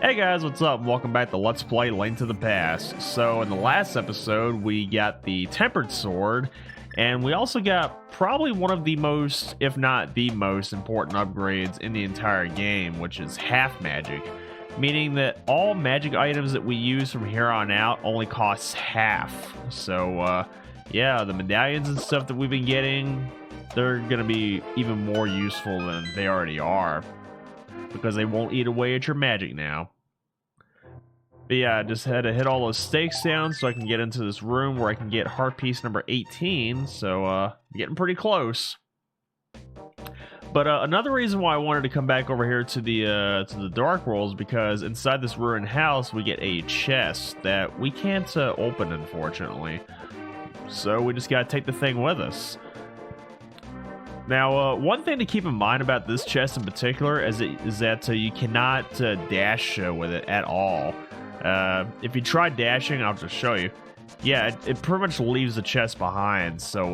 Hey guys, what's up? Welcome back to Let's Play Link to the Past. So in the last episode, we got the Tempered Sword, and we also got probably one of the most, if not the most important upgrades in the entire game, which is half magic. Meaning that all magic items that we use from here on out only costs half. So yeah, the medallions and stuff that we've been getting, they're gonna be even more useful than they already are, because they won't eat away at your magic now. But yeah, I just had to hit all those stakes down so I can get into this room where I can get heart piece number 18. So getting pretty close. But another reason why I wanted to come back over here to the Dark World is because inside this ruined house we get a chest that we can't open, unfortunately. So we just gotta take the thing with us. Now, one thing to keep in mind about this chest in particular is that you cannot dash with it at all. If you try dashing, I'll just show you. Yeah, it pretty much leaves the chest behind. So,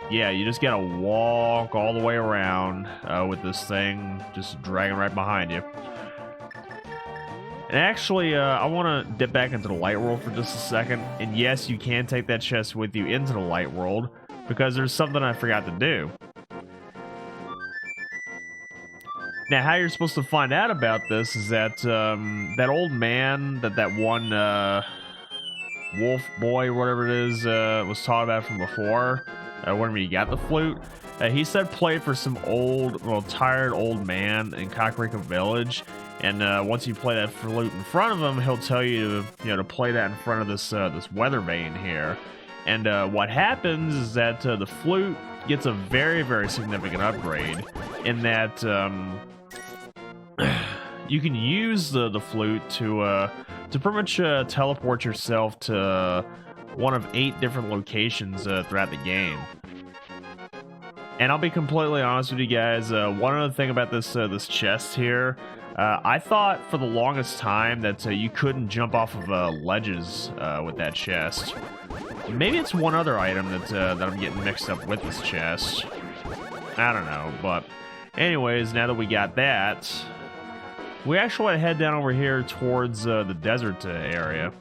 yeah, you just gotta walk all the way around with this thing just dragging right behind you. And actually, I want to dip back into the light world for just a second. And yes, you can take that chest with you into the light world, because there's something I forgot to do. Now, how you're supposed to find out about this is that that old man that one wolf boy, whatever it is, was taught about from before, whenever you got the flute. He said play for some tired old man in Kakariko Village, and once you play that flute in front of him, he'll tell you to play that in front of this weather vane here. And what happens is that the flute gets a very, very significant upgrade in that you can use the flute to pretty much teleport yourself to one of 8 different locations throughout the game. And I'll be completely honest with you guys, one other thing about this chest here, I thought for the longest time that you couldn't jump off of ledges with that chest. Maybe it's one other item that I'm getting mixed up with this chest. I don't know, but anyways, now that we got that, we actually want to head down over here towards the desert area.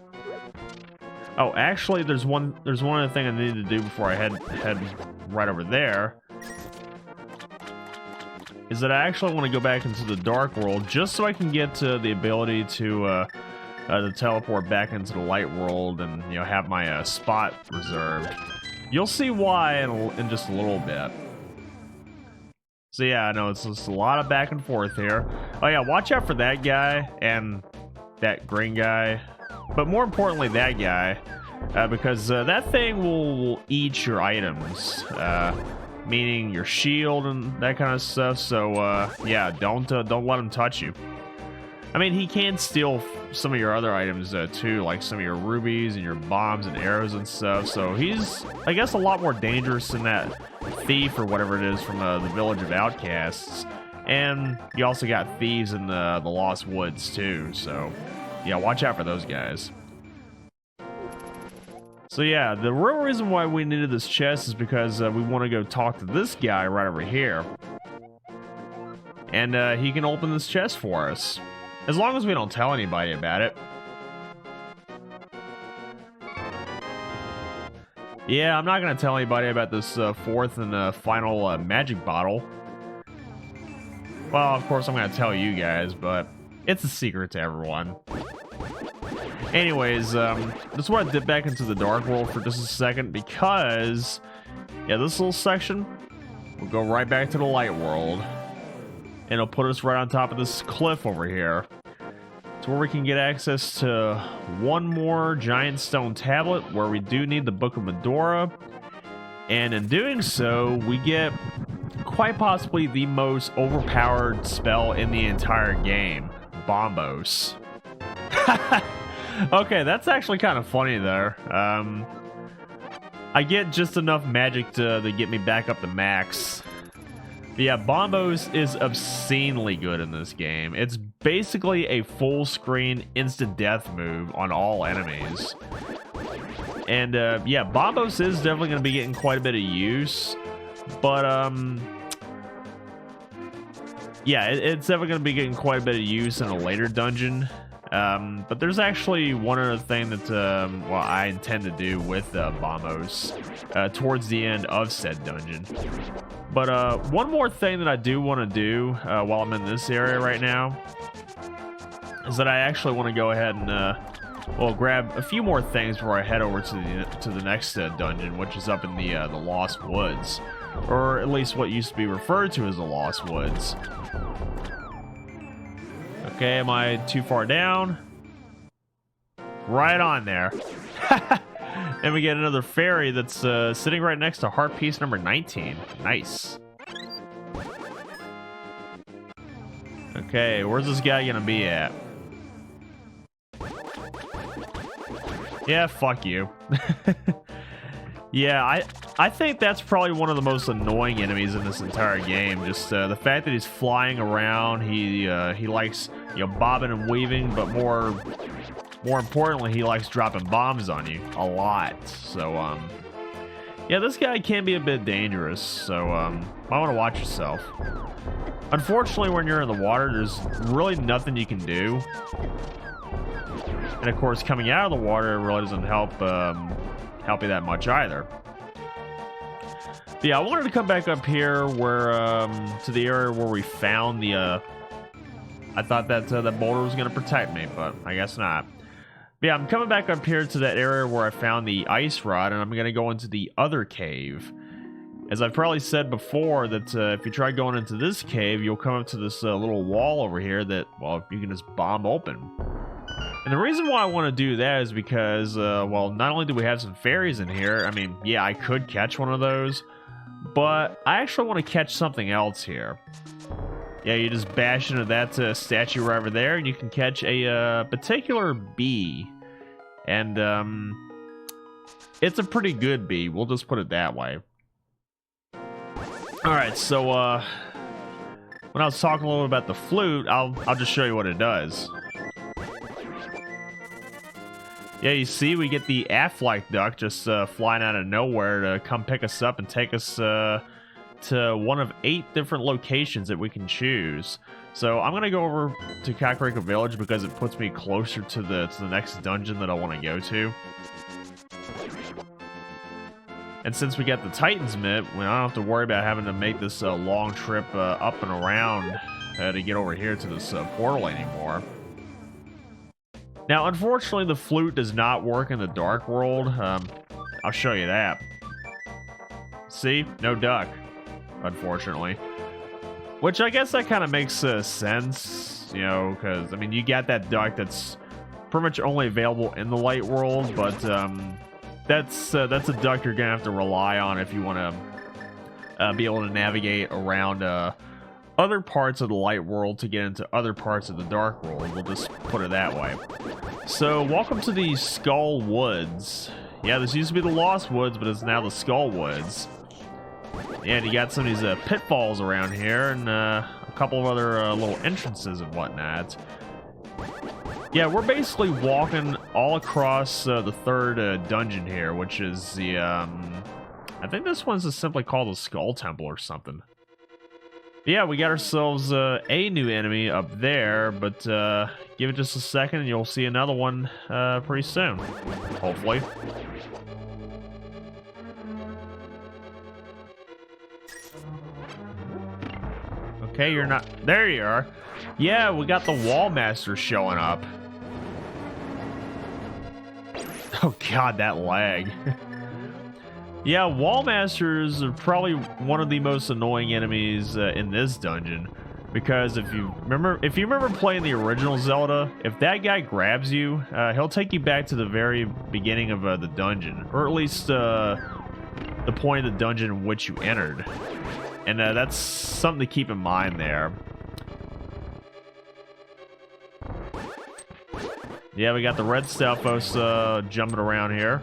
Oh, actually, there's one other thing I need to do before I head right over there. Is that I actually want to go back into the Dark World just so I can get the ability to teleport back into the Light World and have my spot reserved. You'll see why in just a little bit. So yeah, I know it's just a lot of back and forth here. Oh yeah, watch out for that guy and that green guy, but more importantly that guy, because that thing will eat your items, meaning your shield and that kind of stuff. So yeah, don't let him touch you. I mean, he can steal some of your other items too, like some of your rubies and your bombs and arrows and stuff. So he's, I guess, a lot more dangerous than that thief or whatever it is from the Village of Outcasts. And you also got thieves in the Lost Woods too. So yeah, watch out for those guys. So yeah, the real reason why we needed this chest is because we want to go talk to this guy right over here. And he can open this chest for us. As long as we don't tell anybody about it. Yeah, I'm not going to tell anybody about this fourth and final magic bottle. Well, of course I'm going to tell you guys, but it's a secret to everyone. Anyways, just want to dip back into the Dark World for just a second because, yeah, this little section will go right back to the Light World. And it'll put us right on top of this cliff over here. It's where we can get access to one more giant stone tablet where we do need the Book of Medora. And in doing so, we get quite possibly the most overpowered spell in the entire game, Bombos. Okay, that's actually kind of funny there. I get just enough magic to get me back up to max. But yeah, Bombos is obscenely good in this game. It's basically a full screen instant death move on all enemies. And yeah, Bombos is definitely going to be getting quite a bit of use. But yeah, it's definitely going to be getting quite a bit of use in a later dungeon. But there's actually one other thing that well, I intend to do with Vamos towards the end of said dungeon. But one more thing that I do want to do while I'm in this area right now is that I actually want to go ahead and well, grab a few more things before I head over to the next dungeon, which is up in the Lost Woods, or at least what used to be referred to as the Lost Woods. Okay, am I too far down? Right on there. And we get another fairy that's sitting right next to heart piece number 19. Nice. Okay, where's this guy gonna be at? Yeah, fuck you. Yeah, I think that's probably one of the most annoying enemies in this entire game. Just the fact that he's flying around, he likes, you know, bobbing and weaving, but more importantly, he likes dropping bombs on you a lot. So yeah, this guy can be a bit dangerous. So might want to watch yourself. Unfortunately, when you're in the water, there's really nothing you can do. And of course, coming out of the water really doesn't help you that much either. But yeah, I wanted to come back up here where to the area where we found the I thought that that boulder was going to protect me, but I guess not. But yeah, I'm coming back up here to that area where I found the ice rod, and I'm going to go into the other cave. As I've probably said before, that if you try going into this cave, you'll come up to this little wall over here that, well, you can just bomb open. And the reason why I want to do that is because, well, not only do we have some fairies in here, I mean, yeah, I could catch one of those, but I actually want to catch something else here. Yeah, you just bash into that statue right over there, and you can catch a particular bee. And it's a pretty good bee, we'll just put it that way. Alright, so when I was talking a little bit about the flute, I'll just show you what it does. Yeah, you see, we get the Aflac duck just flying out of nowhere to come pick us up and take us to one of 8 different locations that we can choose. So I'm gonna go over to Kakariko Village because it puts me closer to the next dungeon that I want to go to. And since we got the Titan's Mitt, we don't have to worry about having to make this long trip up and around to get over here to this portal anymore. Now, unfortunately, the flute does not work in the Dark World. I'll show you that. See? No duck, unfortunately. Which I guess that kind of makes sense, you know, because, I mean, you got that duck that's pretty much only available in the Light World, but that's a duck you're going to have to rely on if you want to be able to navigate around other parts of the Light World to get into other parts of the Dark World. We'll just put it that way. So, welcome to the Skull Woods. Yeah, this used to be the Lost Woods, but it's now the Skull Woods. And you got some of these pitfalls around here, and a couple of other little entrances and whatnot. Yeah, we're basically walking all across the third dungeon here, which is the, I think this one's just simply called the Skull Temple or something. Yeah, we got ourselves a new enemy up there, but give it just a second and you'll see another one pretty soon, hopefully. Okay, you're not... There you are. Yeah, we got the Wall Master showing up. Oh god, that lag. Yeah, Wall Masters are probably one of the most annoying enemies in this dungeon, because if you remember playing the original Zelda, if that guy grabs you, he'll take you back to the very beginning of the dungeon, or at least the point of the dungeon in which you entered, and that's something to keep in mind there. Yeah, we got the red Stalfos jumping around here.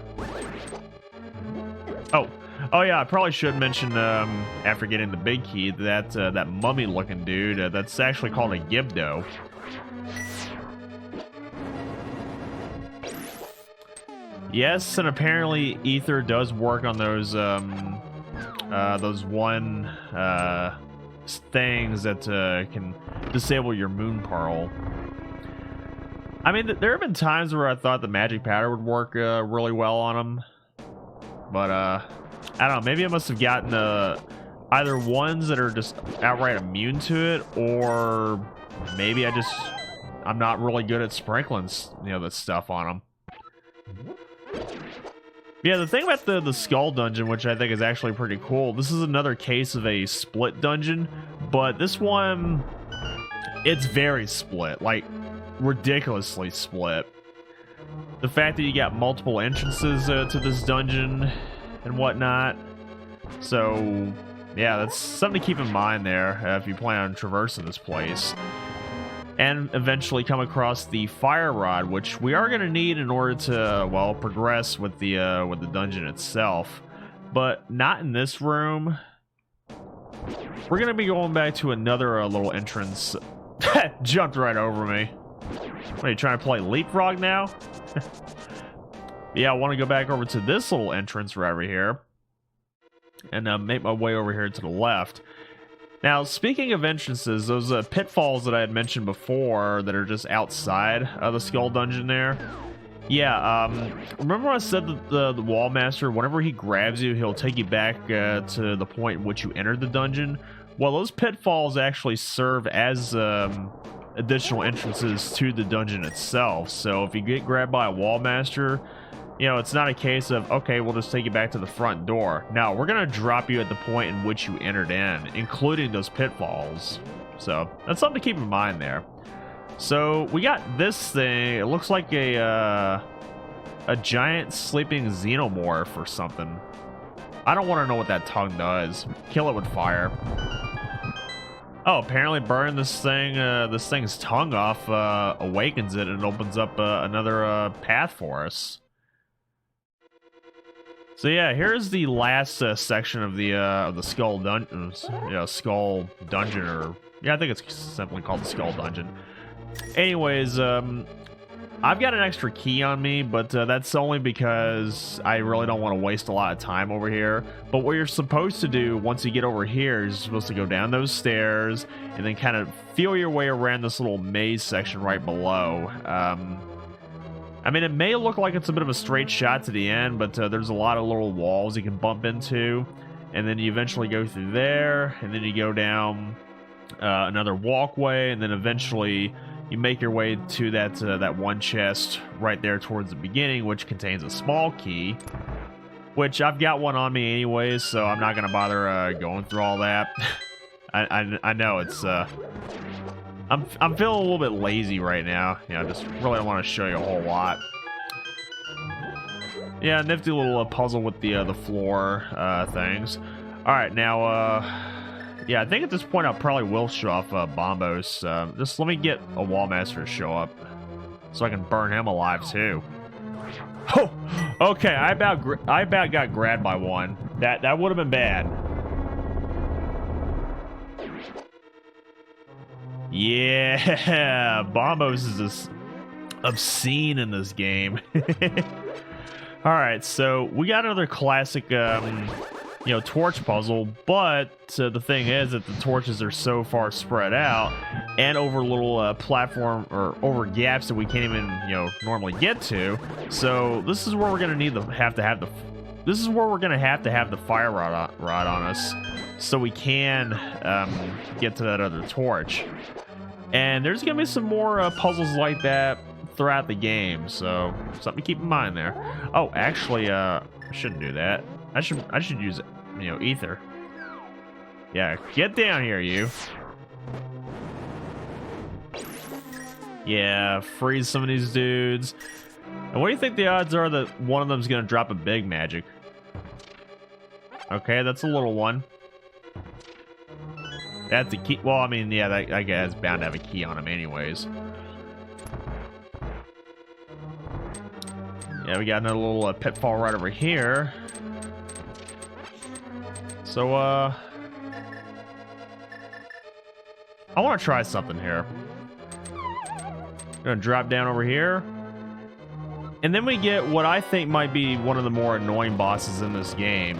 Oh yeah, I probably should mention after getting the big key that that mummy-looking dude that's actually called a Gibdo. Yes, and apparently Ether does work on those one things that can disable your moon pearl. I mean, there have been times where I thought the magic powder would work really well on them, but I don't know. Maybe I must have gotten either ones that are just outright immune to it, or maybe I'm not really good at sprinkling, this stuff on them. Yeah, the thing about the skull dungeon, which I think is actually pretty cool, this is another case of a split dungeon, but this one, it's very split, like ridiculously split. The fact that you got multiple entrances to this dungeon and whatnot. So, yeah, that's something to keep in mind there if you plan on traversing this place. And eventually come across the fire rod, which we are going to need in order to, well, progress with the dungeon itself. But not in this room. We're going to be going back to another little entrance. Jumped right over me. What, are you trying to play leapfrog now? Yeah, I want to go back over to this little entrance right over here. And make my way over here to the left. Now, speaking of entrances, those pitfalls that I had mentioned before that are just outside of the skull dungeon there. Yeah, remember when I said that the wall master, whenever he grabs you, he'll take you back to the point in which you entered the dungeon? Well, those pitfalls actually serve as additional entrances to the dungeon itself. So if you get grabbed by a wall master, it's not a case of, okay, we'll just take you back to the front door. No, we're going to drop you at the point in which you entered in, including those pitfalls. So that's something to keep in mind there. So we got this thing. It looks like a giant sleeping xenomorph or something. I don't want to know what that tongue does. Kill it with fire. Oh, apparently burning this thing's tongue off awakens it and opens up another path for us. So yeah, here's the last section of the skull dungeon. Skull dungeon, or yeah, I think it's simply called the skull dungeon. Anyways, I've got an extra key on me, but that's only because I really don't want to waste a lot of time over here. But what you're supposed to do once you get over here is you're supposed to go down those stairs and then kind of feel your way around this little maze section right below. I mean, it may look like it's a bit of a straight shot to the end, but there's a lot of little walls you can bump into. And then you eventually go through there, and then you go down another walkway, and then eventually you make your way to that one chest right there towards the beginning, which contains a small key, which I've got one on me anyways, so I'm not going to bother going through all that. I know it's... I'm feeling a little bit lazy right now. I just really don't want to show you a whole lot. Yeah, nifty little puzzle with the floor things. All right, now, yeah, I think at this point I probably will show off Bombos. Just let me get a wall master to show up so I can burn him alive too. Oh, okay. I about got grabbed by one. That would have been bad. Yeah, Bombos is just obscene in this game. All right, so we got another classic, torch puzzle, but the thing is that the torches are so far spread out and over little platform or over gaps that we can't even, normally get to. So this is where we're gonna have to have the fire rod on us, so we can get to that other torch. And there's gonna be some more puzzles like that throughout the game, so something to keep in mind there. Oh, actually, I shouldn't do that. I should use, ether. Yeah, get down here, you. Yeah, freeze some of these dudes. And what do you think the odds are that one of them's gonna drop a big magic? Okay, that's a little one. That's a key. Well, I mean, yeah, that guy's bound to have a key on him anyways. Yeah, we got another little pitfall right over here. So, I want to try something here. Gonna drop down over here. And then we get what I think might be one of the more annoying bosses in this game.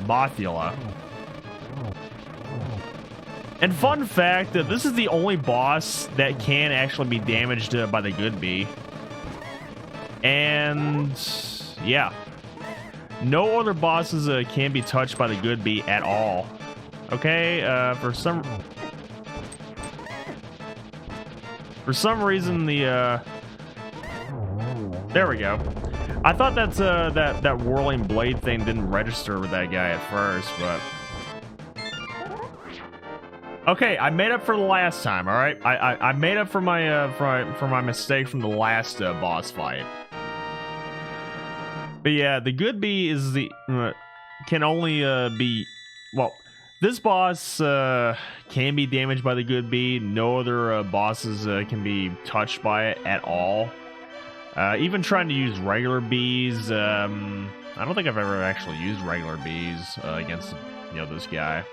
Mothula. And fun fact, this is the only boss that can actually be damaged by the good bee. And yeah, no other bosses can be touched by the good bee at all. Okay, for some reason the there we go. I thought that's that whirling blade thing didn't register with that guy at first, but okay, I made up for the last time. All right, I made up for my mistake from the last boss fight. But yeah, the good bee is the can only be, well, this boss can be damaged by the good bee. No other bosses can be touched by it at all. Even trying to use regular bees, I don't think I've ever actually used regular bees against this guy.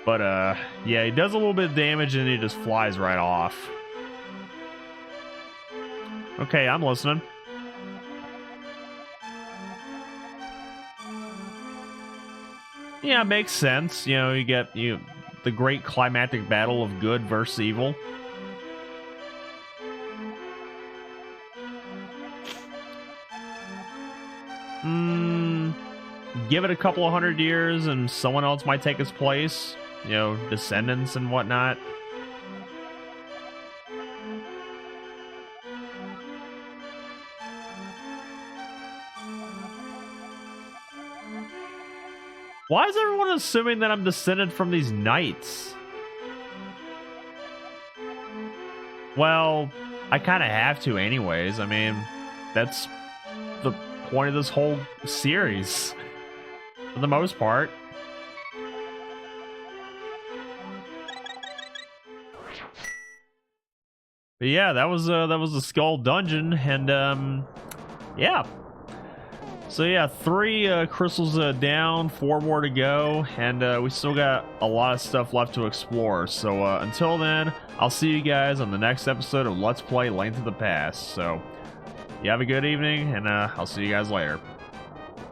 But yeah, he does a little bit of damage and he just flies right off. Okay, I'm listening. Yeah, it makes sense. You get the great climactic battle of good versus evil. Give it a couple of 100 years and someone else might take its place. Descendants and whatnot. Why is everyone assuming that I'm descended from these knights? Well, I kind of have to anyways. I mean, that's the point of this whole series, for the most part. But yeah, that was the Skull Dungeon, and yeah. So yeah, 3 crystals down, 4 more to go, and we still got a lot of stuff left to explore. So until then, I'll see you guys on the next episode of Let's Play Link to the Past. So you have a good evening, and I'll see you guys later.